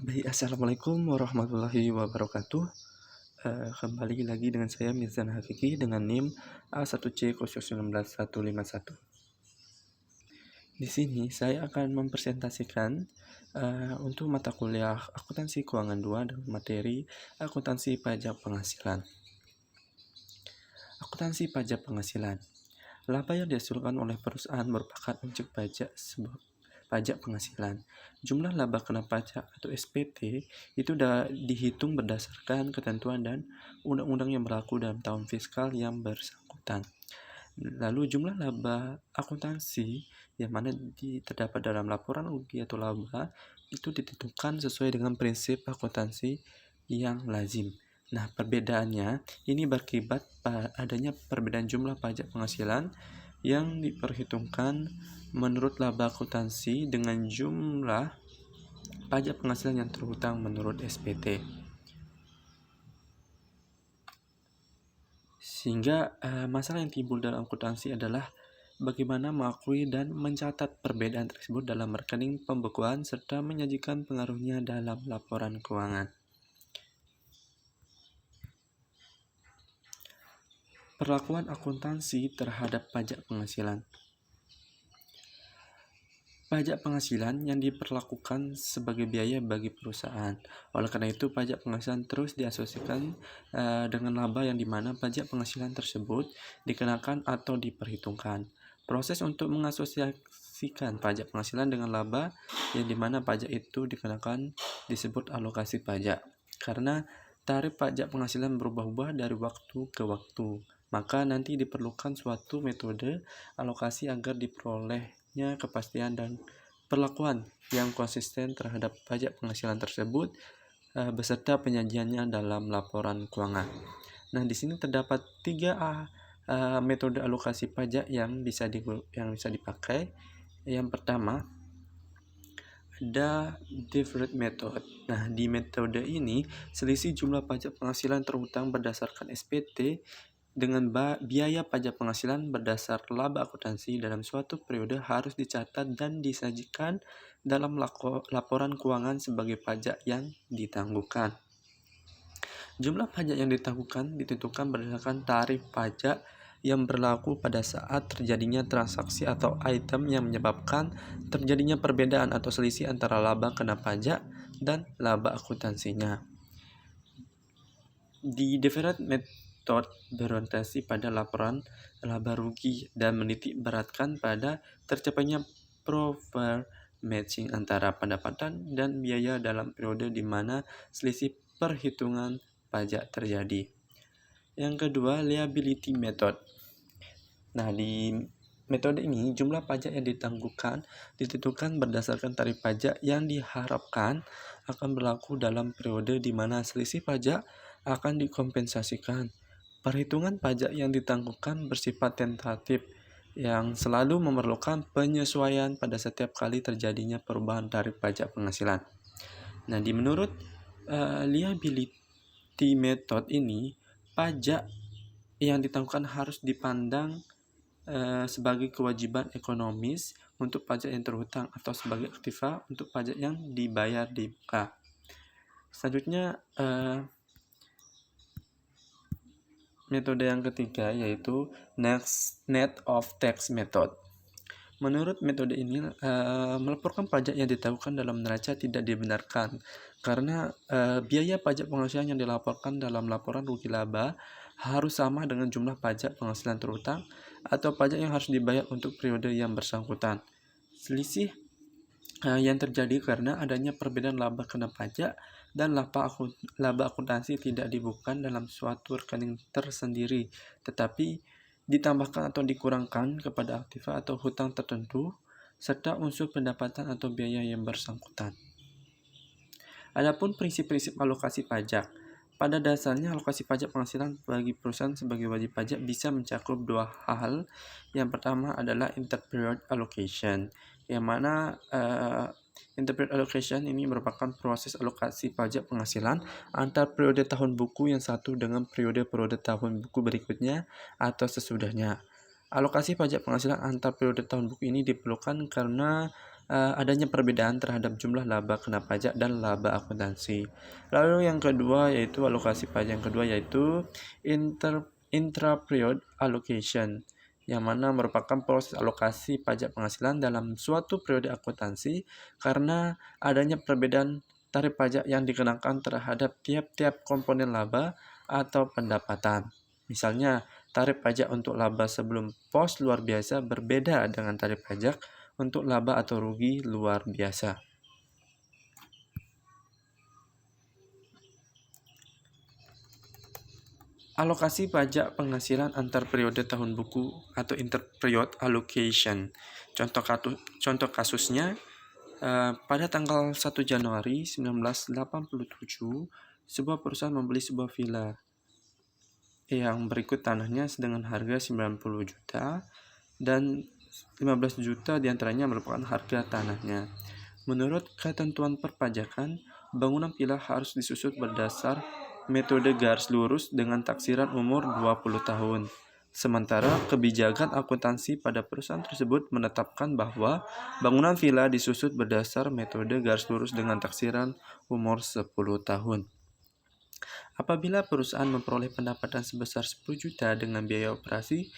Baik, assalamualaikum warahmatullahi wabarakatuh. Kembali lagi dengan saya Mirzan Hakiki dengan NIM A1C0191151. Di sini saya akan mempresentasikan untuk mata kuliah Akuntansi Keuangan 2 dengan materi Akuntansi Pajak Penghasilan. Akuntansi Pajak Penghasilan. Laba yang dihasilkan oleh perusahaan merupakan objek pajak pajak penghasilan. Jumlah laba kena pajak atau SPT itu dihitung berdasarkan ketentuan dan undang-undang yang berlaku dalam tahun fiskal yang bersangkutan. Lalu jumlah laba akuntansi yang mana terdapat dalam laporan rugi atau laba itu ditentukan sesuai dengan prinsip akuntansi yang lazim. Nah, perbedaannya ini berakibat adanya perbedaan jumlah pajak penghasilan yang diperhitungkan menurut laba akuntansi dengan jumlah pajak penghasilan yang terhutang menurut SPT. Sehingga masalah yang timbul dalam akuntansi adalah bagaimana mengakui dan mencatat perbedaan tersebut dalam rekening pembekuan serta menyajikan pengaruhnya dalam laporan keuangan. Perlakuan akuntansi terhadap pajak penghasilan. Pajak penghasilan yang diperlakukan sebagai biaya bagi perusahaan. Oleh karena itu, pajak penghasilan terus diasosiasikan dengan laba yang dimana pajak penghasilan tersebut dikenakan atau diperhitungkan. Proses untuk mengasosiasikan pajak penghasilan dengan laba yang dimana pajak itu dikenakan disebut alokasi pajak. Karena tarif pajak penghasilan berubah-ubah dari waktu ke waktu, maka nanti diperlukan suatu metode alokasi agar diperolehnya kepastian dan perlakuan yang konsisten terhadap pajak penghasilan tersebut beserta penyajiannya dalam laporan keuangan. Nah, di sini terdapat 3 metode alokasi pajak yang bisa dipakai. Yang pertama, ada deferred method. Nah, di metode ini selisih jumlah pajak penghasilan terhutang berdasarkan SPT dengan biaya pajak penghasilan berdasar laba akuntansi dalam suatu periode harus dicatat dan disajikan dalam laporan keuangan sebagai pajak yang ditangguhkan. Jumlah pajak yang ditangguhkan ditentukan berdasarkan tarif pajak yang berlaku pada saat terjadinya transaksi atau item yang menyebabkan terjadinya perbedaan atau selisih antara laba kena pajak dan laba akuntansinya. Di deferred method berorientasi pada laporan laba rugi dan menitik beratkan pada tercapainya proper matching antara pendapatan dan biaya dalam periode di mana selisih perhitungan pajak terjadi. Yang kedua, liability method. Nah, di metode ini jumlah pajak yang ditangguhkan ditentukan berdasarkan tarif pajak yang diharapkan akan berlaku dalam periode di mana selisih pajak akan dikompensasikan. Perhitungan pajak yang ditangguhkan bersifat tentatif yang selalu memerlukan penyesuaian pada setiap kali terjadinya perubahan tarif pajak penghasilan. Nah, menurut liability method ini, pajak yang ditangguhkan harus dipandang sebagai kewajiban ekonomis untuk pajak yang terhutang atau sebagai aktiva untuk pajak yang dibayar di muka. Selanjutnya, metode yang ketiga yaitu net of tax method. Menurut metode ini, melaporkan pajak yang ditangguhkan dalam neraca tidak dibenarkan karena biaya pajak penghasilan yang dilaporkan dalam laporan rugi laba harus sama dengan jumlah pajak penghasilan terhutang atau pajak yang harus dibayar untuk periode yang bersangkutan. Selisih yang terjadi karena adanya perbedaan laba kena pajak dan laba akuntansi tidak dibukukan dalam suatu rekening tersendiri, tetapi ditambahkan atau dikurangkan kepada aktiva atau hutang tertentu, serta unsur pendapatan atau biaya yang bersangkutan. Adapun prinsip-prinsip alokasi pajak. Pada dasarnya, alokasi pajak penghasilan bagi perusahaan sebagai wajib pajak bisa mencakup 2 hal. Yang pertama adalah interperiod allocation, yang mana interperiod allocation ini merupakan proses alokasi pajak penghasilan antar periode tahun buku yang satu dengan periode tahun buku berikutnya atau sesudahnya. Alokasi pajak penghasilan antar periode tahun buku ini diperlukan karena adanya perbedaan terhadap jumlah laba kena pajak dan laba akuntansi. Lalu yang kedua yaitu alokasi pajak yang kedua yaitu intra-period allocation, yang mana merupakan proses alokasi pajak penghasilan dalam suatu periode akuntansi karena adanya perbedaan tarif pajak yang dikenakan terhadap tiap-tiap komponen laba atau pendapatan. Misalnya, tarif pajak untuk laba sebelum pos luar biasa berbeda dengan tarif pajak untuk laba atau rugi luar biasa. Alokasi pajak penghasilan antar periode tahun buku atau inter-period allocation. Contoh kasusnya, pada tanggal 1 Januari 1987, sebuah perusahaan membeli sebuah villa yang berikut tanahnya dengan harga 90 juta dan 15 juta diantaranya merupakan harga tanahnya. Menurut ketentuan perpajakan, bangunan villa harus disusut berdasar metode garis lurus dengan taksiran umur 20 tahun. Sementara kebijakan akuntansi pada perusahaan tersebut menetapkan bahwa bangunan villa disusut berdasar metode garis lurus dengan taksiran umur 10 tahun. Apabila perusahaan memperoleh pendapatan sebesar 10 juta dengan biaya operasi,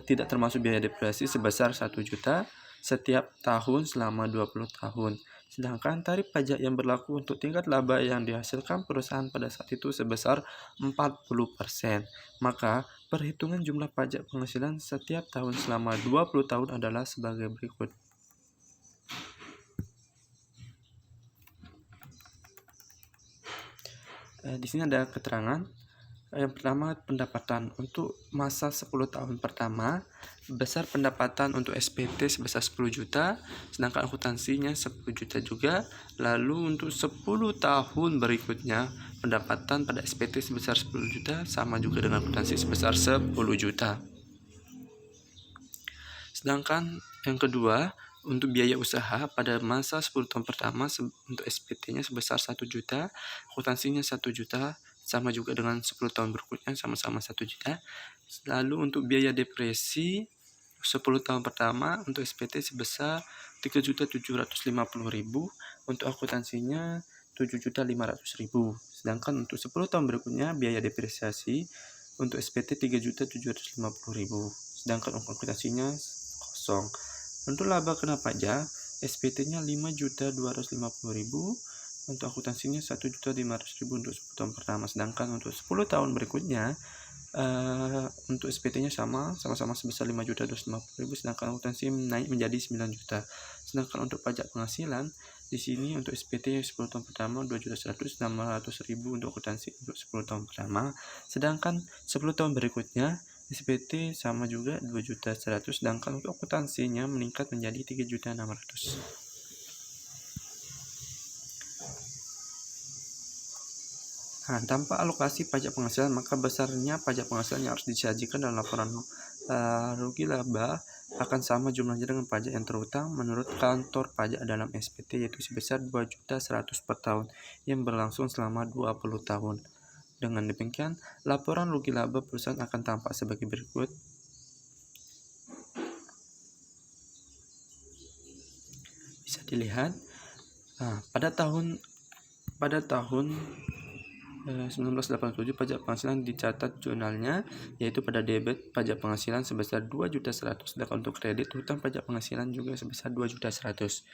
tidak termasuk biaya depresiasi sebesar 1 juta setiap tahun selama 20 tahun. Sedangkan tarif pajak yang berlaku untuk tingkat laba yang dihasilkan perusahaan pada saat itu sebesar 40%. Maka, perhitungan jumlah pajak penghasilan setiap tahun selama 20 tahun adalah sebagai berikut. Di sini ada keterangan. Yang pertama, pendapatan untuk masa 10 tahun pertama, besar pendapatan untuk SPT sebesar 10 juta, sedangkan akuntansinya 10 juta juga. Lalu untuk 10 tahun berikutnya, pendapatan pada SPT sebesar 10 juta, sama juga dengan akuntansi sebesar 10 juta. Sedangkan yang kedua, untuk biaya usaha pada masa 10 tahun pertama untuk SPT-nya sebesar 1 juta, akuntansinya 1 juta, sama juga dengan 10 tahun berikutnya sama-sama 1 juta. Lalu untuk biaya depresi 10 tahun pertama untuk SPT sebesar 3.750.000, untuk akuntansinya 7.500.000. Sedangkan untuk 10 tahun berikutnya biaya depresiasi untuk SPT 3.750.000, sedangkan untuk akuntansinya kosong. Untuk laba kena pajak, SPT-nya 5.250.000, untuk akuntansinya 1.500.000 untuk 10 tahun pertama. Sedangkan untuk 10 tahun berikutnya, untuk SPT-nya sama-sama sebesar 5.250.000, sedangkan akuntansi naik menjadi 9 juta. Sedangkan untuk pajak penghasilan, di sini untuk SPT 10 tahun pertama 2.100.600.000 untuk akuntansi untuk 10 tahun pertama. Sedangkan 10 tahun berikutnya SPT sama juga 2.100.000, sedangkan untuk akuntansinya meningkat menjadi 3.600.000. Nah, tanpa alokasi pajak penghasilan, maka besarnya pajak penghasilan yang harus disajikan dalam laporan rugi laba akan sama jumlahnya dengan pajak yang terutang menurut kantor pajak dalam SPT, yaitu sebesar 2.100.000 per tahun yang berlangsung selama 20 tahun. Dengan demikian, laporan rugi laba perusahaan akan tampak sebagai berikut. Bisa dilihat, pada tahun 1987 pajak penghasilan dicatat jurnalnya, yaitu pada debit pajak penghasilan sebesar 2.100.000, sedangkan untuk kredit hutang pajak penghasilan juga sebesar 2.100.000.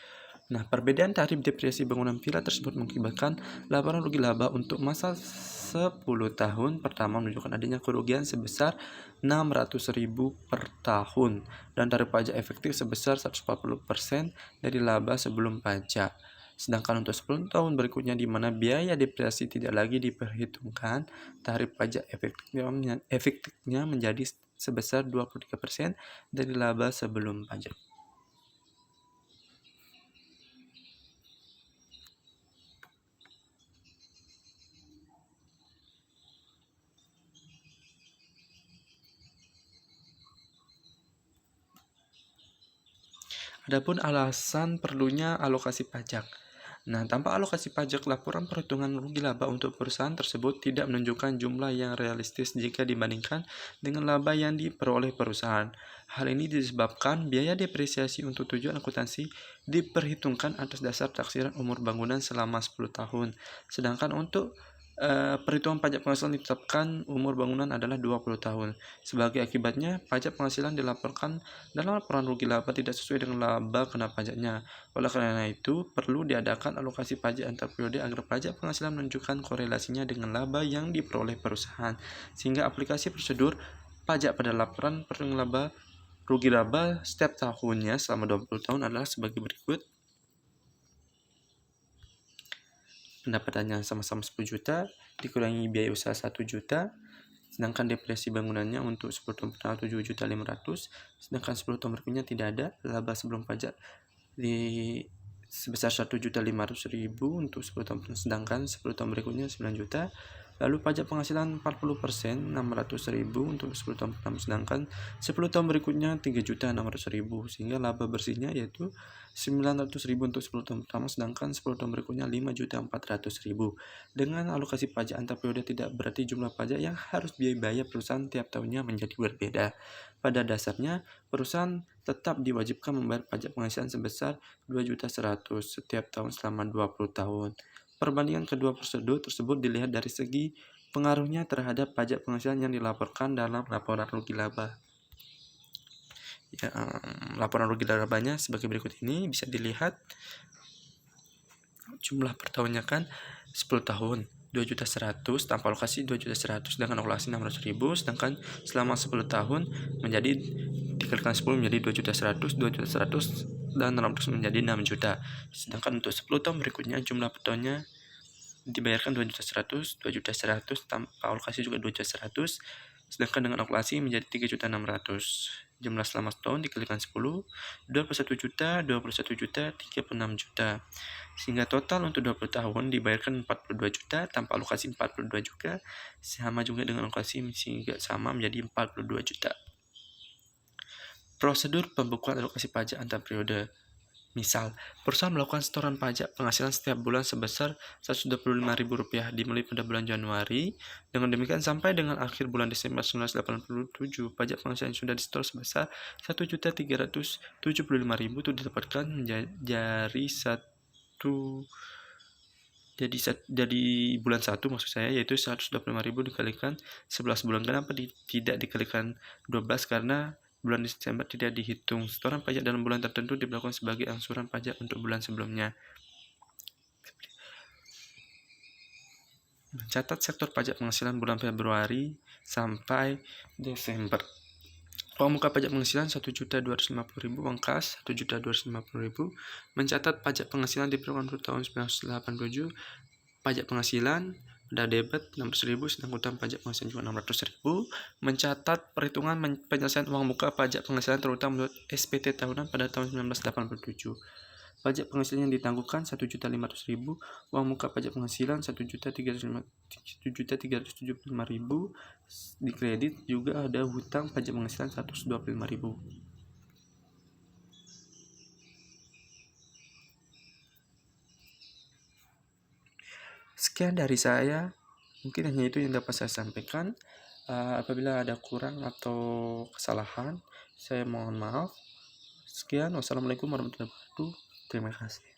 Nah, perbedaan tarif depresiasi bangunan villa tersebut mengakibatkan laporan rugi laba untuk masa 10 tahun pertama menunjukkan adanya kerugian sebesar 600.000 per tahun dan tarif pajak efektif sebesar 140% dari laba sebelum pajak. Sedangkan untuk 10 tahun berikutnya di mana biaya depresiasi tidak lagi diperhitungkan, tarif pajak efektifnya menjadi sebesar 23% dari laba sebelum pajak. Adapun alasan perlunya alokasi pajak. Nah, tanpa alokasi pajak, laporan perhitungan rugi laba untuk perusahaan tersebut tidak menunjukkan jumlah yang realistis jika dibandingkan dengan laba yang diperoleh perusahaan. Hal ini disebabkan biaya depresiasi untuk tujuan akuntansi diperhitungkan atas dasar taksiran umur bangunan selama 10 tahun. Sedangkan untuk perhitungan pajak penghasilan ditetapkan umur bangunan adalah 20 tahun. Sebagai akibatnya, pajak penghasilan dilaporkan dalam laporan rugi laba tidak sesuai dengan laba kena pajaknya. Oleh karena itu, perlu diadakan alokasi pajak antar periode agar pajak penghasilan menunjukkan korelasinya dengan laba yang diperoleh perusahaan, sehingga aplikasi prosedur pajak pada laporan perhitungan laba rugi laba setiap tahunnya selama 20 tahun adalah sebagai berikut. Pendapatannya sama-sama 10 juta, dikurangi biaya usaha 1 juta, sedangkan depresi bangunannya untuk 10 tahun pertama 7.500.000, sedangkan 10 tahun berikutnya tidak ada laba sebelum pajak di sebesar 1.500.000 untuk 10 tahun pertama, sedangkan 10 tahun berikutnya 9 juta. Lalu pajak penghasilan 40%, 600.000 untuk 10 tahun pertama, sedangkan 10 tahun berikutnya 3.600.000, sehingga laba bersihnya yaitu 900.000 untuk 10 tahun pertama, sedangkan 10 tahun berikutnya 5.400.000. Dengan alokasi pajak antar periode tidak berarti jumlah pajak yang harus dibayar perusahaan tiap tahunnya menjadi berbeda. Pada dasarnya, perusahaan tetap diwajibkan membayar pajak penghasilan sebesar 2.100.000 setiap tahun selama 20 tahun. Perbandingan kedua prosedur tersebut dilihat dari segi pengaruhnya terhadap pajak penghasilan yang dilaporkan dalam laporan rugi laba. Ya, laporan rugi labanya sebagai berikut ini bisa dilihat jumlah per tahunnya kan 10 tahun 2.100.000 tanpa alokasi 2.100.000 dengan alokasi 600.000, sedangkan selama 10 tahun menjadi dikalikan 10 menjadi 2.100.000, 2.100.000 dan 600 menjadi 6 juta. Sedangkan untuk 10 tahun berikutnya jumlah per tahunnya dibayarkan 2.100.000, 2.100.000 tanpa alokasi juga 2.100.000, sedangkan dengan alokasi menjadi 3.600.000. Jumlah selama setahun dikalikan 10, 21 juta, 21 juta, 36 juta. Sehingga total untuk 20 tahun dibayarkan 42 juta tanpa alokasi 42 juga, sama juga dengan alokasi sehingga sama menjadi 42 juta. Prosedur pembukuan alokasi pajak antar periode. Misal, perusahaan melakukan setoran pajak penghasilan setiap bulan sebesar Rp125.000 dimulai pada bulan Januari. Dengan demikian sampai dengan akhir bulan Desember 1987, pajak penghasilan yang sudah disetor sebesar Rp1.375.000 itu didapatkan dari jadi bulan 1 maksud saya, yaitu 125.000 dikalikan 11 bulan. Kenapa tidak dikalikan 12? Karena bulan Desember tidak dihitung. Setoran pajak dalam bulan tertentu diberlakukan sebagai angsuran pajak untuk bulan sebelumnya. Mencatat sektor pajak penghasilan bulan Februari sampai Desember. Uang muka pajak penghasilan 1.250.000, uang kas 1.250.000. Mencatat pajak penghasilan diperlukan untuk tahun 1987. Pajak penghasilan ada debit 600.000, sedang utang pajak penghasilan juga 600.000. Mencatat perhitungan penyelesaian uang muka pajak penghasilan terutama menurut SPT tahunan pada tahun 1987. Pajak penghasilan yang ditangguhkan 1.500.000, uang muka pajak penghasilan 1.375.000, di kredit juga ada hutang pajak penghasilan 125.000. Sekian dari saya, mungkin hanya itu yang dapat saya sampaikan. Apabila ada kurang atau kesalahan, saya mohon maaf. Sekian, wassalamualaikum warahmatullahi wabarakatuh. Terima kasih.